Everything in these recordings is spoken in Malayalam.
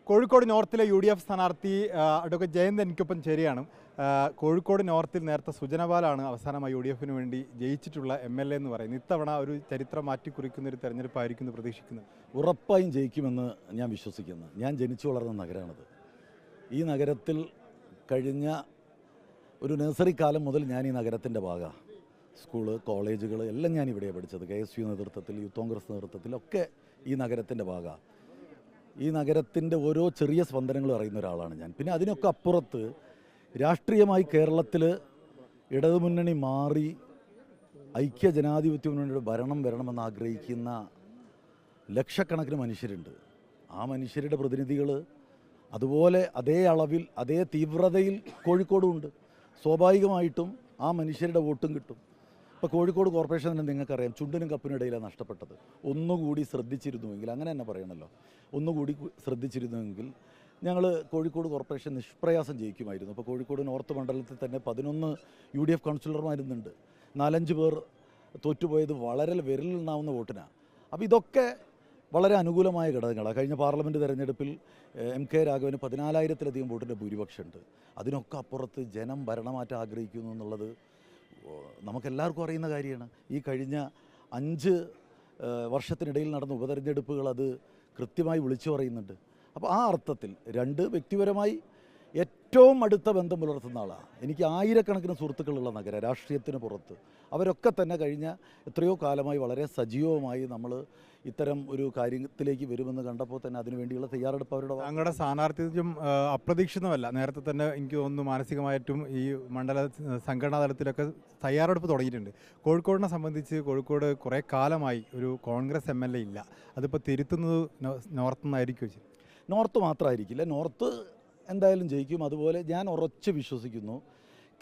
കോഴിക്കോട് നോർത്തിലെ UDF സ്ഥാനാർത്ഥി അഡ്വക്കേറ്റ് ജയന്ത് എനിക്കൊപ്പം ചേരുകയാണ്. കോഴിക്കോട് നോർത്തിൽ നേരത്തെ സുജനപാലാണ് അവസാനമായി UDFന് വേണ്ടി ജയിച്ചിട്ടുള്ള MLA എന്ന് പറയുന്നത്. ഇത്തവണ ഒരു ചരിത്രം മാറ്റിക്കുറിക്കുന്ന ഒരു തെരഞ്ഞെടുപ്പായിരിക്കും പ്രതീക്ഷിക്കുന്നത്. ഉറപ്പായും ജയിക്കുമെന്ന് ഞാൻ വിശ്വസിക്കുന്നു. ഞാൻ ജനിച്ചു വളർന്ന നഗരമാണിത്. ഈ നഗരത്തിൽ കഴിഞ്ഞ ഒരു നഴ്സറി കാലം മുതൽ ഞാൻ ഈ നഗരത്തിൻ്റെ ഭാഗമാണ്. സ്കൂള്, കോളേജുകൾ എല്ലാം ഞാൻ ഇവിടെയാണ് പഠിച്ചത്. KSU നേതൃത്വത്തിൽ, യൂത്ത് കോൺഗ്രസ് നേതൃത്വത്തിലൊക്കെ ഈ നഗരത്തിൻ്റെ ഭാഗമാണ്. ഈ നഗരത്തിൻ്റെ ഓരോ ചെറിയ സ്പന്ദനങ്ങളും അറിയുന്ന ഒരാളാണ് ഞാൻ. പിന്നെ അതിനൊക്കെ അപ്പുറത്ത് രാഷ്ട്രീയമായി കേരളത്തിൽ ഇടതുമുന്നണി മാറി ഐക്യ ജനാധിപത്യ മുന്നണിയുടെ ഭരണം വരണമെന്ന് ആഗ്രഹിക്കുന്ന ലക്ഷക്കണക്കിന് മനുഷ്യരുണ്ട്. ആ മനുഷ്യരുടെ പ്രതിനിധികൾ അതുപോലെ അതേ അളവിൽ അതേ തീവ്രതയിൽ കോഴിക്കോടും ഉണ്ട്. സ്വാഭാവികമായിട്ടും ആ മനുഷ്യരുടെ വോട്ടും കിട്ടും. ഇപ്പോൾ കോഴിക്കോട് കോർപ്പറേഷൻ തന്നെ നിങ്ങൾക്കറിയാം, ചുണ്ടിനും കപ്പിനും ഇടയിലാണ് നഷ്ടപ്പെട്ടത്. ഒന്നുകൂടി ശ്രദ്ധിച്ചിരുന്നുവെങ്കിൽ, അങ്ങനെ തന്നെ പറയണമല്ലോ, ഒന്നുകൂടി ശ്രദ്ധിച്ചിരുന്നുവെങ്കിൽ ഞങ്ങൾ കോഴിക്കോട് കോർപ്പറേഷൻ നിഷ്പ്രയാസം ജയിക്കുമായിരുന്നു. ഇപ്പോൾ കോഴിക്കോട് നോർത്ത് മണ്ഡലത്തിൽ തന്നെ 11 UDF കൗൺസിലർമാരുന്നുണ്ട്. 4-5 പേർ തോറ്റുപോയത് വളരെ വിരലിലെണ്ണാവുന്ന വോട്ടിനാണ്. അപ്പോൾ ഇതൊക്കെ വളരെ അനുകൂലമായ ഘടകങ്ങളാണ്. കഴിഞ്ഞ പാർലമെൻറ്റ് തെരഞ്ഞെടുപ്പിൽ MK രാഘവന് 14,000-ലധികം വോട്ടിൻ്റെ ഭൂരിപക്ഷമുണ്ട്. അതിനൊക്കെ അപ്പുറത്ത് ജനം ഭരണമാറ്റം ആഗ്രഹിക്കുന്നു എന്നുള്ളത് നമുക്കെല്ലാവർക്കും അറിയുന്ന കാര്യമാണ്. ഈ കഴിഞ്ഞ 5 വർഷത്തിനിടയിൽ നടന്ന ഉപതെരഞ്ഞെടുപ്പുകൾ അത് കൃത്യമായി വിളിച്ചു പറയുന്നുണ്ട്. അപ്പോൾ ആ അർത്ഥത്തിൽ വ്യക്തിപരമായി ഏറ്റവും അടുത്ത ബന്ധം പുലർത്തുന്ന ആളാണ്. എനിക്ക് ആയിരക്കണക്കിന് സുഹൃത്തുക്കളുള്ള നഗരം, രാഷ്ട്രീയത്തിന് പുറത്ത്. അവരൊക്കെ തന്നെ കഴിഞ്ഞ എത്രയോ കാലമായി വളരെ സജീവമായി നമ്മൾ ഇത്തരം ഒരു കാര്യത്തിലേക്ക് വരുമെന്ന് കണ്ടപ്പോൾ തന്നെ അതിനുവേണ്ടിയുള്ള തയ്യാറെടുപ്പ് ഞങ്ങളുടെ സ്ഥാനാർത്ഥിത്വം അപ്രതീക്ഷിതമല്ല. നേരത്തെ തന്നെ എനിക്ക് തോന്നുന്നു മാനസികമായിട്ടും ഈ മണ്ഡല സംഘടനാ തലത്തിലൊക്കെ തയ്യാറെടുപ്പ് തുടങ്ങിയിട്ടുണ്ട്. കോഴിക്കോടിനെ സംബന്ധിച്ച് കോഴിക്കോട് കുറേ കാലമായി ഒരു കോൺഗ്രസ് MLA ഇല്ല. അതിപ്പോൾ തിരുത്തുന്നത് നോർത്ത് നിന്നായിരിക്കും. നോർത്ത് മാത്രമായിരിക്കില്ല, നോർത്ത് എന്തായാലും ജയിക്കും. അതുപോലെ ഞാൻ ഉറച്ച് വിശ്വസിക്കുന്നു,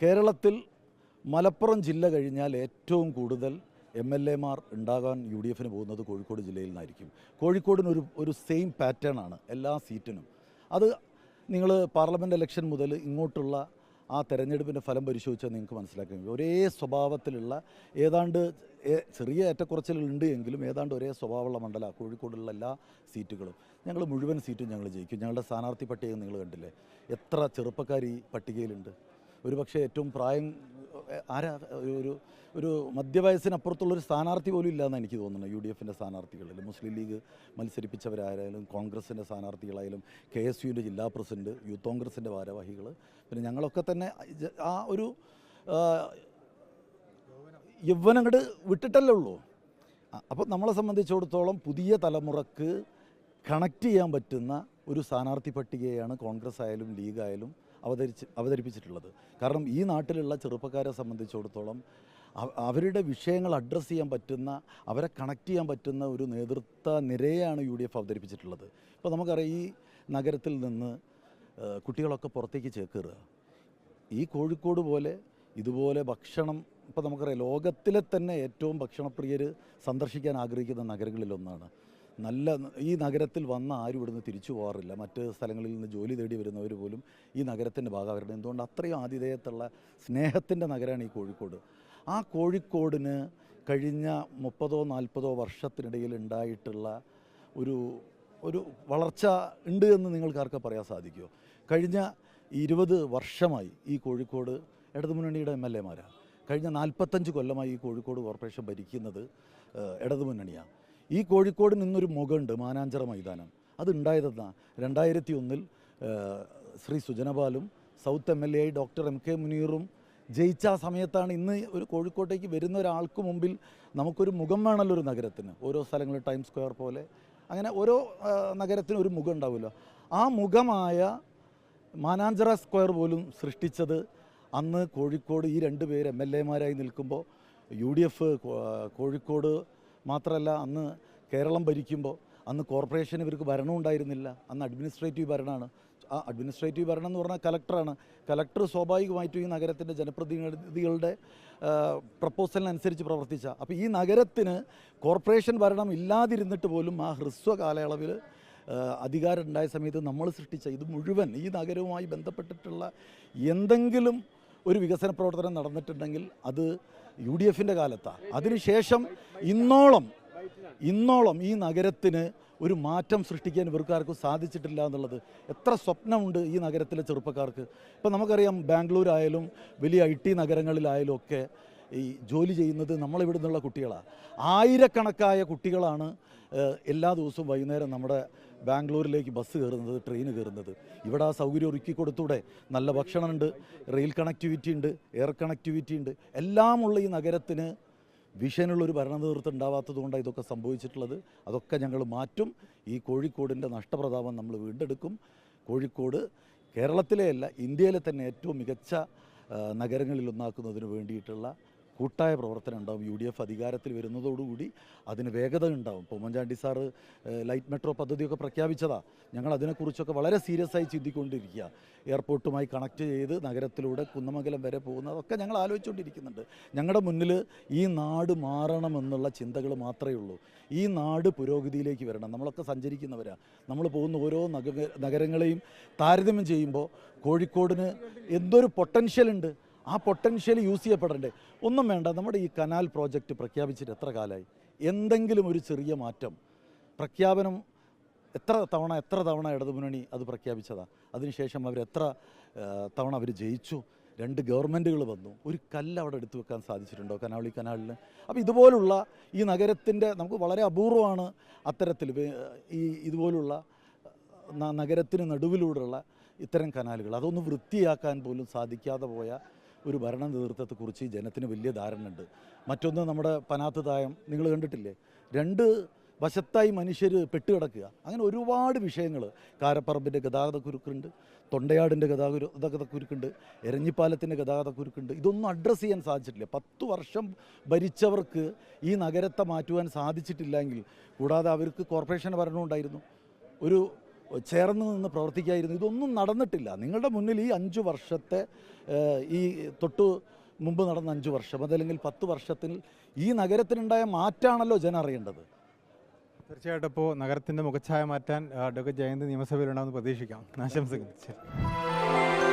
കേരളത്തിൽ മലപ്പുറം ജില്ല കഴിഞ്ഞാൽ ഏറ്റവും കൂടുതൽ MLA മാർ ഉണ്ടാകാൻ UDFന് പോകുന്നത് കോഴിക്കോട് ജില്ലയിൽ നിന്നായിരിക്കും. കോഴിക്കോടിനൊരു ഒരു സെയിം പാറ്റേൺ ആണ് എല്ലാ സീറ്റിനും. അത് നിങ്ങൾ പാർലമെൻറ്റ് ഇലക്ഷൻ മുതൽ ഇങ്ങോട്ടുള്ള ആ തെരഞ്ഞെടുപ്പിൻ്റെ ഫലം പരിശോധിച്ചാൽ നിങ്ങൾക്ക് മനസ്സിലാക്കാൻ ഒരേ സ്വഭാവത്തിലുള്ള ഏതാണ്ട് ചെറിയ ഏറ്റക്കുറച്ചിലുണ്ട് എങ്കിലും ഏതാണ്ട് ഒരേ സ്വഭാവമുള്ള മണ്ഡലമാണ് കോഴിക്കോടുള്ള എല്ലാ സീറ്റുകളും. ഞങ്ങൾ മുഴുവൻ സീറ്റും ഞങ്ങൾ ജയിക്കും. ഞങ്ങളുടെ സ്ഥാനാർത്ഥി പട്ടിക നിങ്ങൾ കണ്ടില്ലേ, എത്ര ചെറുപ്പക്കാർ ഈ പട്ടികയിലുണ്ട്. ഒരുപക്ഷെ ഏറ്റവും പ്രായം ഒരു മധ്യവയസ്സിനപ്പുറത്തുള്ളൊരു സ്ഥാനാർത്ഥി പോലും ഇല്ലയെന്ന് എനിക്ക് തോന്നുന്നത്. UDFൻ്റെ സ്ഥാനാർത്ഥികളിൽ മുസ്ലിം ലീഗ് മത്സരിപ്പിച്ചവരായാലും, കോൺഗ്രസിൻ്റെ സ്ഥാനാർത്ഥികളായാലും, KSUവിൻ്റെ ജില്ലാ പ്രസിഡന്റ്, യൂത്ത് കോൺഗ്രസിൻ്റെ ഭാരവാഹികൾ, പിന്നെ ഞങ്ങളൊക്കെ തന്നെ ആ ഒരു യൗവനം അങ്ങോട്ട് വിട്ടിട്ടല്ലേ ഉള്ളൂ. അപ്പോൾ നമ്മളെ സംബന്ധിച്ചിടത്തോളം പുതിയ തലമുറക്ക് കണക്ട് ചെയ്യാൻ പറ്റുന്ന ഒരു സ്ഥാനാർത്ഥി പട്ടികയാണ് കോൺഗ്രസ് ആയാലും ലീഗായാലും അവതരിപ്പിച്ചിട്ടുള്ളത്. കാരണം ഈ നാട്ടിലുള്ള ചെറുപ്പക്കാരെ സംബന്ധിച്ചിടത്തോളം അവരുടെ വിഷയങ്ങൾ അഡ്രസ്സ് ചെയ്യാൻ പറ്റുന്ന, അവരെ കണക്ട് ചെയ്യാൻ പറ്റുന്ന ഒരു നേതൃത്വ നിരയാണ് UDF അവതരിപ്പിച്ചിട്ടുള്ളത്. ഇപ്പോൾ നമുക്കറിയാം, ഈ നഗരത്തിൽ നിന്ന് കുട്ടികളൊക്കെ പുറത്തേക്ക് ചേക്കേറുക. ഈ കോഴിക്കോട് പോലെ ഇതുപോലെ ഭക്ഷണം, ഇപ്പോൾ നമുക്കറിയാം ലോകത്തിലെ തന്നെ ഏറ്റവും ഭക്ഷണപ്രിയർ സന്ദർശിക്കാൻ ആഗ്രഹിക്കുന്ന നഗരങ്ങളിലൊന്നാണ്. ഈ നഗരത്തിൽ വന്ന ആരും ഇവിടുന്ന് തിരിച്ചു പോകാറില്ല. മറ്റ് സ്ഥലങ്ങളിൽ നിന്ന് ജോലി തേടി വരുന്നവർ പോലും ഈ നഗരത്തിൻ്റെ ഭാഗമായിരുന്നു. എന്തുകൊണ്ട്? അത്രയും ആതിഥേയത്തുള്ള സ്നേഹത്തിൻ്റെ നഗരമാണ് ഈ കോഴിക്കോട്. ആ കോഴിക്കോടിന് കഴിഞ്ഞ 30-40 വർഷത്തിനിടയിൽ ഉണ്ടായിട്ടുള്ള ഒരു വളർച്ച ഉണ്ട് എന്ന് നിങ്ങൾക്കാർക്ക് പറയാൻ സാധിക്കുമോ? കഴിഞ്ഞ 20 വർഷമായി ഈ കോഴിക്കോട് ഇടതുമുന്നണിയുടെ MLA-മാരാണ്. കഴിഞ്ഞ 45 കൊല്ലമായി ഈ കോഴിക്കോട് കോർപ്പറേഷൻ ഭരിക്കുന്നത് ഇടതുമുന്നണിയാണ്. ഈ കോഴിക്കോട് നിന്നൊരു മുഖമുണ്ട്, മാനാഞ്ചിറ മൈതാനം. അതുണ്ടായതെന്നാ 2001 ശ്രീ സുജനപാലും സൗത്ത് MLA ആയി ഡോക്ടർ MK മുനീറും ജയിച്ച ആ സമയത്താണ്. ഇന്ന് ഒരു കോഴിക്കോട്ടേക്ക് വരുന്ന ഒരാൾക്ക് മുമ്പിൽ നമുക്കൊരു മുഖം വേണമല്ലോ ഒരു നഗരത്തിന്. ഓരോ സ്ഥലങ്ങളിൽ ടൈം സ്ക്വയർ പോലെ അങ്ങനെ ഓരോ നഗരത്തിനും ഒരു മുഖം ഉണ്ടാവുമല്ലോ. ആ മുഖമായ മാനാഞ്ചിറ സ്ക്വയർ പോലും സൃഷ്ടിച്ചത് അന്ന് കോഴിക്കോട് ഈ 2 പേര് MLA-മാരായി നിൽക്കുമ്പോൾ, UDF കോഴിക്കോട് മാത്രമല്ല അന്ന് കേരളം ഭരിക്കുമ്പോൾ അന്ന് കോർപ്പറേഷൻ ഇവർക്ക് ഭരണം ഉണ്ടായിരുന്നില്ല. അന്ന് അഡ്മിനിസ്ട്രേറ്റീവ് ഭരണമാണ്. ആ അഡ്മിനിസ്ട്രേറ്റീവ് ഭരണം എന്ന് പറഞ്ഞാൽ കലക്ടറാണ്. കലക്ടർ സ്വാഭാവികമായിട്ടും ഈ നഗരത്തിൻ്റെ ജനപ്രതിനിധികളുടെ പ്രപ്പോസലിനനുസരിച്ച് പ്രവർത്തിച്ച. അപ്പോൾ ഈ നഗരത്തിന് കോർപ്പറേഷൻ ഭരണം ഇല്ലാതിരുന്നിട്ട് പോലും ആ ഹ്രസ്വ കാലയളവിൽ അധികാരം ഉണ്ടായ സമയത്ത് നമ്മൾ സൃഷ്ടിച്ച ഇത് മുഴുവൻ ഈ നഗരവുമായി ബന്ധപ്പെട്ടിട്ടുള്ള എന്തെങ്കിലും ഒരു വികസന പ്രവർത്തനം നടന്നിട്ടുണ്ടെങ്കിൽ അത് UDFൻ്റെ കാലത്താണ്. അതിനുശേഷം ഇന്നോളം ഈ നഗരത്തിന് ഒരു മാറ്റം സൃഷ്ടിക്കാൻ ഇവർക്കാർക്കും സാധിച്ചിട്ടില്ല എന്നുള്ളത്. എത്ര സ്വപ്നമുണ്ട് ഈ നഗരത്തിലെ ചെറുപ്പക്കാർക്ക്. ഇപ്പം നമുക്കറിയാം, ബാംഗ്ലൂർ ആയാലും വലിയ IT നഗരങ്ങളിലായാലും ഒക്കെ ഈ ജോലി ചെയ്യുന്നത് നമ്മളിവിടെ നിന്നുള്ള കുട്ടികളാണ്. ആയിരക്കണക്കായ കുട്ടികളാണ് എല്ലാ ദിവസവും വൈകുന്നേരം നമ്മുടെ ബാംഗ്ലൂരിലേക്ക് ബസ് കയറുന്നത്, ട്രെയിൻ കയറുന്നത്. ഇവിടെ ആ സൗകര്യം ഒരുക്കി കൊടുത്തൂടെ? നല്ല ഭക്ഷണമുണ്ട്, റെയിൽ കണക്ടിവിറ്റി ഉണ്ട്, എയർ കണക്ടിവിറ്റി ഉണ്ട്. എല്ലാമുള്ള ഈ നഗരത്തിന് വിഷനുള്ളൊരു ഭരണ നേതൃത്വം ഉണ്ടാവാത്തത് കൊണ്ടാണ് ഇതൊക്കെ സംഭവിച്ചിട്ടുള്ളത്. അതൊക്കെ ഞങ്ങൾ മാറ്റും. ഈ കോഴിക്കോടിൻ്റെ നഷ്ടപ്രതാപം നമ്മൾ വീണ്ടെടുക്കും. കോഴിക്കോട് കേരളത്തിലെയല്ല, ഇന്ത്യയിലെ തന്നെ ഏറ്റവും മികച്ച നഗരങ്ങളിലൊന്നാക്കുന്നതിന് വേണ്ടിയിട്ടുള്ള കൂട്ടായ പ്രവർത്തനം ഉണ്ടാവും. UDF അധികാരത്തിൽ വരുന്നതോടുകൂടി അതിന് വേഗത ഉണ്ടാവും. ഇപ്പോൾ ഉമ്മൻചാണ്ടി സാറ് ലൈറ്റ് മെട്രോ പദ്ധതിയൊക്കെ പ്രഖ്യാപിച്ചതാണ്. ഞങ്ങൾ അതിനെക്കുറിച്ചൊക്കെ വളരെ സീരിയസ് ആയി ചിന്തിക്കൊണ്ടിരിക്കുക. എയർപോർട്ടുമായി കണക്ട് ചെയ്ത് നഗരത്തിലൂടെ കുന്നമംഗലം വരെ പോകുന്നതൊക്കെ ഞങ്ങൾ ആലോചിച്ചുകൊണ്ടിരിക്കുന്നുണ്ട്. ഞങ്ങളുടെ മുന്നിൽ ഈ നാട് മാറണമെന്നുള്ള ചിന്തകൾ മാത്രമേ ഉള്ളൂ. ഈ നാട് പുരോഗതിയിലേക്ക് വരണം. നമ്മളൊക്കെ സഞ്ചരിക്കുന്നവരാണ്. നമ്മൾ പോകുന്ന ഓരോ നഗരങ്ങളെയും താരതമ്യം ചെയ്യുമ്പോൾ കോഴിക്കോടിന് എന്തൊരു പൊട്ടൻഷ്യൽ ഉണ്ട്. ആ പൊട്ടൻഷ്യൽ യൂസ് ചെയ്യപ്പെടണ്ടേ? ഒന്നും വേണ്ട. നമ്മുടെ ഈ കനാൽ പ്രോജക്റ്റ് പ്രഖ്യാപിച്ചിട്ട് എത്ര കാലമായി? എന്തെങ്കിലും ഒരു ചെറിയ മാറ്റം? പ്രഖ്യാപനം എത്ര തവണ ഇടതുമുന്നണി അത് പ്രഖ്യാപിച്ചതാണ്. അതിനുശേഷം എത്ര തവണ അവർ ജയിച്ചു. 2 ഗവൺമെൻറ്റുകൾ വന്നു. ഒരു കല്ല് അവിടെ എടുത്തു വെക്കാൻ സാധിച്ചിട്ടുണ്ടോ കനാളി കനാലിന്? അപ്പോൾ ഇതുപോലുള്ള ഈ നഗരത്തിൻ്റെ നമുക്ക് വളരെ അപൂർവമാണ് അത്തരത്തിൽ ഇതുപോലുള്ള നഗരത്തിന് നടുവിലൂടെയുള്ള ഇത്തരം കനാലുകൾ. അതൊന്ന് വൃത്തിയാക്കാൻ പോലും സാധിക്കാതെ പോയ ഒരു ഭരണ നേതൃത്വത്തെക്കുറിച്ച് ഈ ജനത്തിന് വലിയ ധാരണയുണ്ട്. മറ്റൊന്ന്, നമ്മുടെ പനാത്ത് തായം നിങ്ങൾ കണ്ടിട്ടില്ലേ? 2 വശത്തായി മനുഷ്യർ പെട്ടുകിടക്കുക. അങ്ങനെ ഒരുപാട് വിഷയങ്ങൾ. കാരപ്പറമ്പിൻ്റെ ഗതാഗതക്കുരുക്കുണ്ട്, തൊണ്ടയാടിൻ്റെ ഗതാഗതക്കുരുക്കുണ്ട്, എരഞ്ഞിപ്പാലത്തിൻ്റെ ഗതാഗതക്കുരുക്കുണ്ട്. ഇതൊന്നും അഡ്രസ്സ് ചെയ്യാൻ സാധിച്ചിട്ടില്ല. 10 വർഷം ഭരിച്ചവർക്ക് ഈ നഗരത്തെ മാറ്റുവാൻ സാധിച്ചിട്ടില്ലെങ്കിൽ, കൂടാതെ അവർക്ക് കോർപ്പറേഷൻ ഭരണമുണ്ടായിരുന്നു, ഒരു ചേർന്ന് നിന്ന് പ്രവർത്തിക്കായിരുന്നു. ഇതൊന്നും നടന്നിട്ടില്ല. നിങ്ങളുടെ മുന്നിൽ ഈ 5 വർഷത്തെ ഈ തൊട്ട് മുമ്പ് നടന്ന 5 വർഷം അതല്ലെങ്കിൽ 10 വർഷത്തിൽ ഈ നഗരത്തിനുണ്ടായ മാറ്റാണല്ലോ ജനം അറിയേണ്ടത്. തീർച്ചയായിട്ടും ഇപ്പോൾ നഗരത്തിൻ്റെ മുഖച്ഛായ മാറ്റാൻ അഡ്വക്കേറ്റ് ജയന്ത് നിയമസഭയിലുണ്ടാകുമെന്ന് പ്രതീക്ഷിക്കാം. ആശംസകൾ. ശരി.